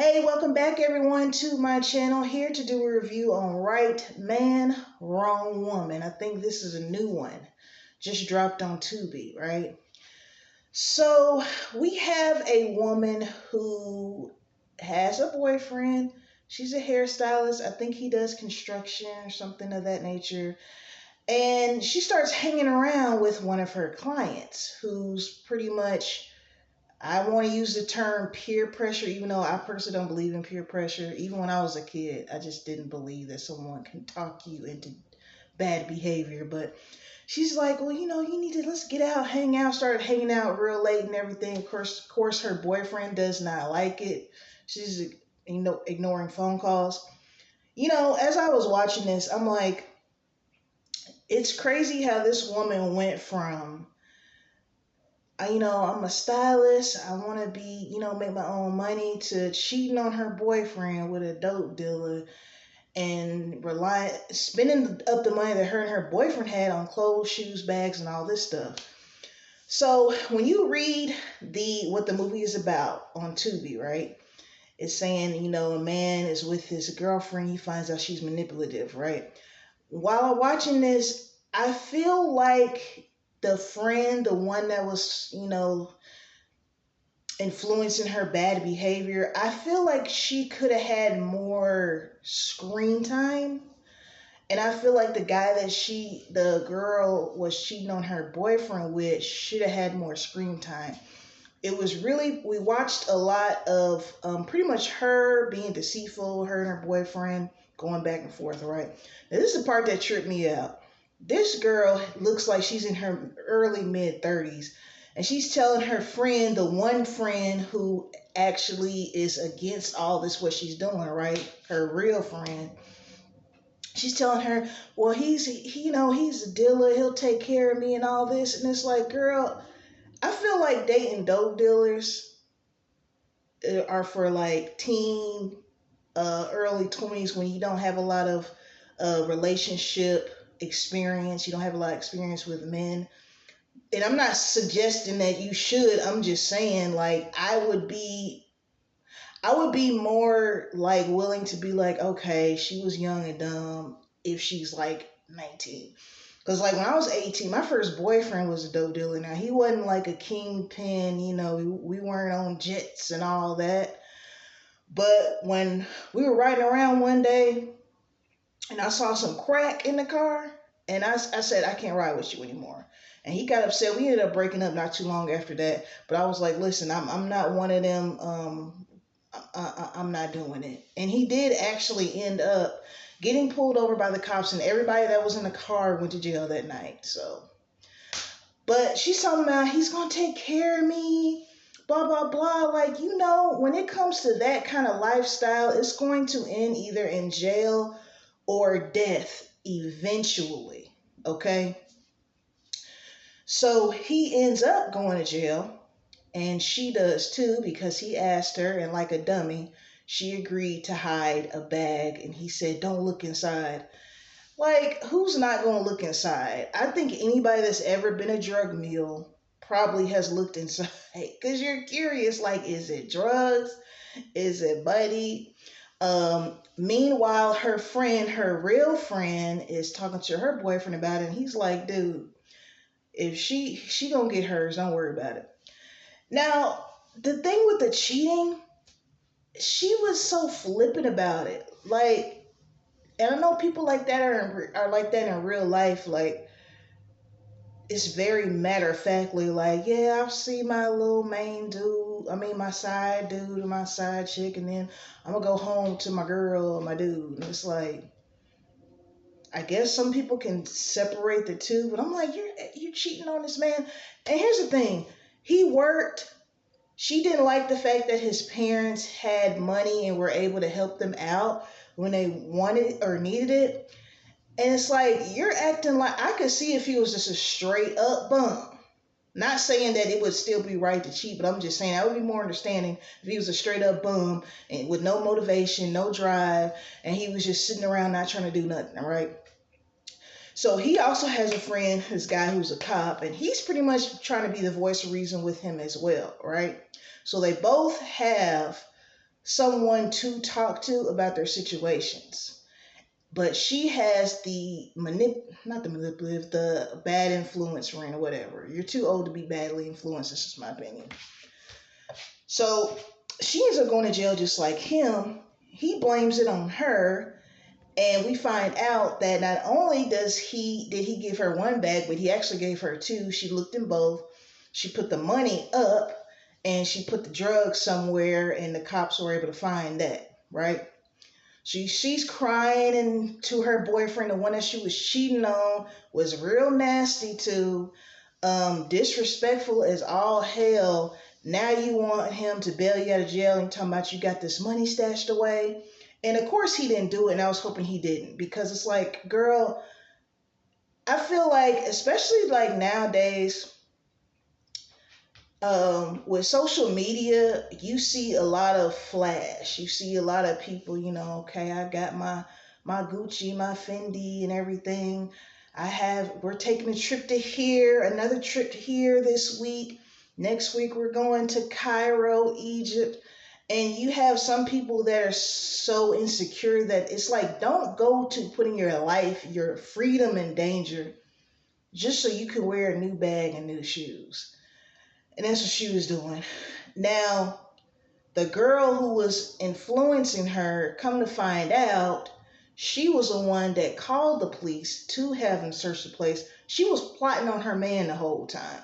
Hey, welcome back everyone to my channel. Here to do a review on Right Man, Wrong Woman. I think this is a new one. Just dropped on Tubi, right? So we have a woman who has a boyfriend. She's a hairstylist. I think he does construction or something of that nature. And she starts hanging around with one of her clients who's pretty much, I want to use the term peer pressure, even though I personally don't believe in peer pressure. Even when I was a kid, I just didn't believe that someone can talk you into bad behavior. But she's like, well, you need to, let's get out, hang out. Started hanging out real late and everything. Of course, her boyfriend does not like it. She's, ignoring phone calls. As I was watching this, I'm like, it's crazy how this woman went from I'm a stylist. I want to be, make my own money to cheating on her boyfriend with a dope dealer and spending up the money that her and her boyfriend had on clothes, shoes, bags, and all this stuff. So when you read what the movie is about on Tubi, right? It's saying, a man is with his girlfriend. He finds out she's manipulative, right? While watching this, I feel like the friend, the one that was, influencing her bad behavior, I feel like she could have had more screen time. And I feel like the girl was cheating on her boyfriend with should have had more screen time. It was really, we watched a lot of pretty much her being deceitful, her and her boyfriend going back and forth, right? Now, this is the part that tripped me out. This girl looks like she's in her early mid 30s, and she's telling her friend, the one friend who actually is against all this, what she's doing, right? Her real friend. She's telling her, well, he's a dealer. He'll take care of me and all this. And it's like, girl, I feel like dating dope dealers are for like early 20s when you don't have a lot of relationship experience. You don't have a lot of experience with men. And I'm not suggesting that you should. I'm just saying, like, I would be more like willing to be like, okay, she was young and dumb if she's like 19. Because like when I was 18, my first boyfriend was a dope dealer. Now he wasn't like a kingpin, we weren't on jets and all that. But when we were riding around one day and I saw some crack in the car, and I said, I can't ride with you anymore. And he got upset. We ended up breaking up not too long after that. But I was like, listen, I'm not one of them. I'm not doing it. And he did actually end up getting pulled over by the cops, and everybody that was in the car went to jail that night. So, but she's talking about he's gonna take care of me, blah blah blah. Like, when it comes to that kind of lifestyle, it's going to end either in jail or death eventually. Okay. So he ends up going to jail, and she does too, because he asked her, and like a dummy, she agreed to hide a bag, and he said, don't look inside. Like, who's not going to look inside? I think anybody that's ever been a drug mule probably has looked inside because you're curious, like, is it drugs? Is it buddy? Meanwhile, her real friend, is talking to her boyfriend about it, and he's like, dude, if she gonna get hers, don't worry about it. Now, the thing with the cheating, she was so flippant about it. Like, and I know people like that are like that in real life. Like, it's very matter of factly. Like, yeah, I'll see my little main dude. I mean, my side dude and my side chick, and then I'm gonna go home to my girl or my dude. And it's like, I guess some people can separate the two, but I'm like, you're cheating on this man. And here's the thing, he worked. She didn't like the fact that his parents had money and were able to help them out when they wanted or needed it. And it's like, you're acting like, I could see if he was just a straight up bum. Not saying that it would still be right to cheat, but I'm just saying I would be more understanding if he was a straight up bum and with no motivation, no drive, and he was just sitting around not trying to do nothing, all right? So he also has a friend, this guy who's a cop, and he's pretty much trying to be the voice of reason with him as well, right? So they both have someone to talk to about their situations. But she has not the manipulative, the bad influence ring or whatever. You're too old to be badly influenced. This is my opinion. So she ends up going to jail just like him. He blames it on her, and we find out that not only did he give her one bag, but he actually gave her two. She looked in both. She put the money up, and she put the drugs somewhere, and the cops were able to find that, right? She's crying, and to her boyfriend, the one that she was cheating on, was real nasty to, disrespectful as all hell. Now you want him to bail you out of jail and talking about you got this money stashed away. And of course he didn't do it, and I was hoping he didn't, because it's like, girl, I feel like, especially like nowadays, with social media, you see a lot of flash. You see a lot of people, okay, I got my Gucci, my Fendi, and everything. We're taking a trip to here, another trip here this week. Next week we're going to Cairo, Egypt. And you have some people that are so insecure that it's like, don't go to putting your life, your freedom in danger just so you can wear a new bag and new shoes. And that's what she was doing. Now, the girl who was influencing her, come to find out, she was the one that called the police to have them search the place. She was plotting on her man the whole time.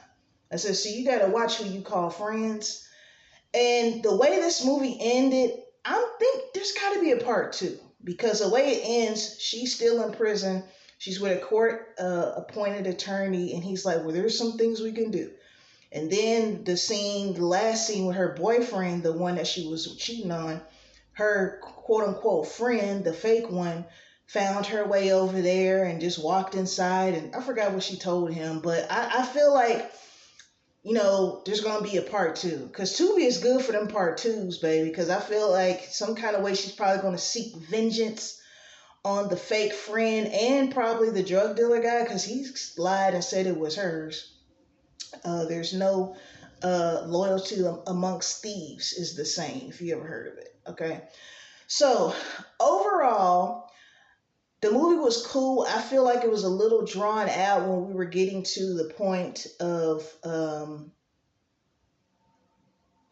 I said, so you got to watch who you call friends. And the way this movie ended, I think there's got to be a part two. Because the way it ends, she's still in prison. She's with a court appointed attorney. And he's like, well, there's some things we can do. And then the last scene with her boyfriend, the one that she was cheating on, her quote unquote friend, the fake one, found her way over there and just walked inside. And I forgot what she told him, but I feel like, there's going to be a part two. Because Tubi is good for them part twos, baby. Because I feel like some kind of way she's probably going to seek vengeance on the fake friend and probably the drug dealer guy, because he lied and said it was hers. There's no loyalty amongst thieves is the saying, if you ever heard of it. Okay. So overall, the movie was cool. I feel like it was a little drawn out when we were getting to the point of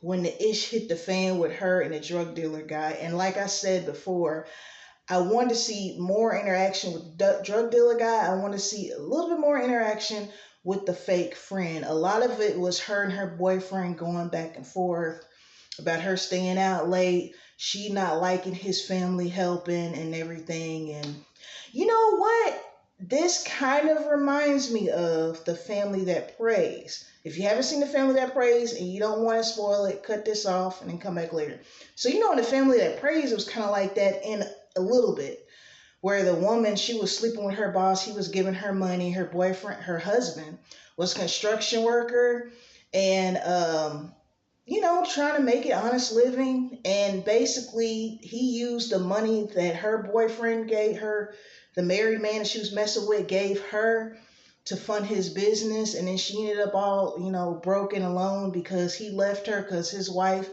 when the ish hit the fan with her and the drug dealer guy. And like I said before, I wanted to see more interaction with the drug dealer guy. I want to see a little bit more interaction with the fake friend. A lot of it was her and her boyfriend going back and forth about her staying out late, she not liking his family helping and everything. And you know what? This kind of reminds me of The Family That Prays. If you haven't seen The Family That Prays and you don't want to spoil it, cut this off and then come back later. So in The Family That Prays, it was kind of like that in a little bit, where the woman, she was sleeping with her boss, he was giving her money, her boyfriend, her husband was a construction worker, and trying to make it honest living. And basically he used the money that her boyfriend gave her, the married man that she was messing with gave her, to fund his business. And then she ended up all broken alone because he left her, because his wife,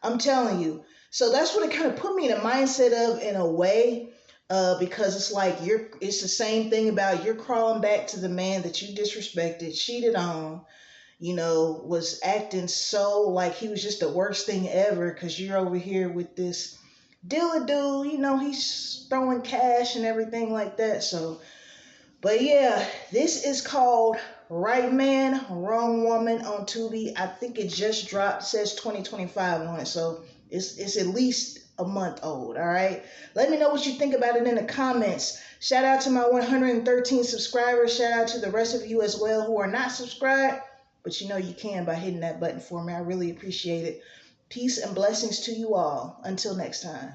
I'm telling you. So that's what it kind of put me in a mindset of, in a way, because it's like it's the same thing about you're crawling back to the man that you disrespected, cheated on, was acting so like he was just the worst thing ever, because you're over here with this dealer dude, he's throwing cash and everything like that. So, but yeah, this is called Right Man, Wrong Woman on Tubi. I think it just dropped. It says 2025 on it, so it's at least a month old. All right, let me know what you think about it in the comments. Shout out to my 113 subscribers. Shout out to the rest of you as well who are not subscribed, but you can by hitting that button for me. I really appreciate it. Peace and blessings to you all. Until next time.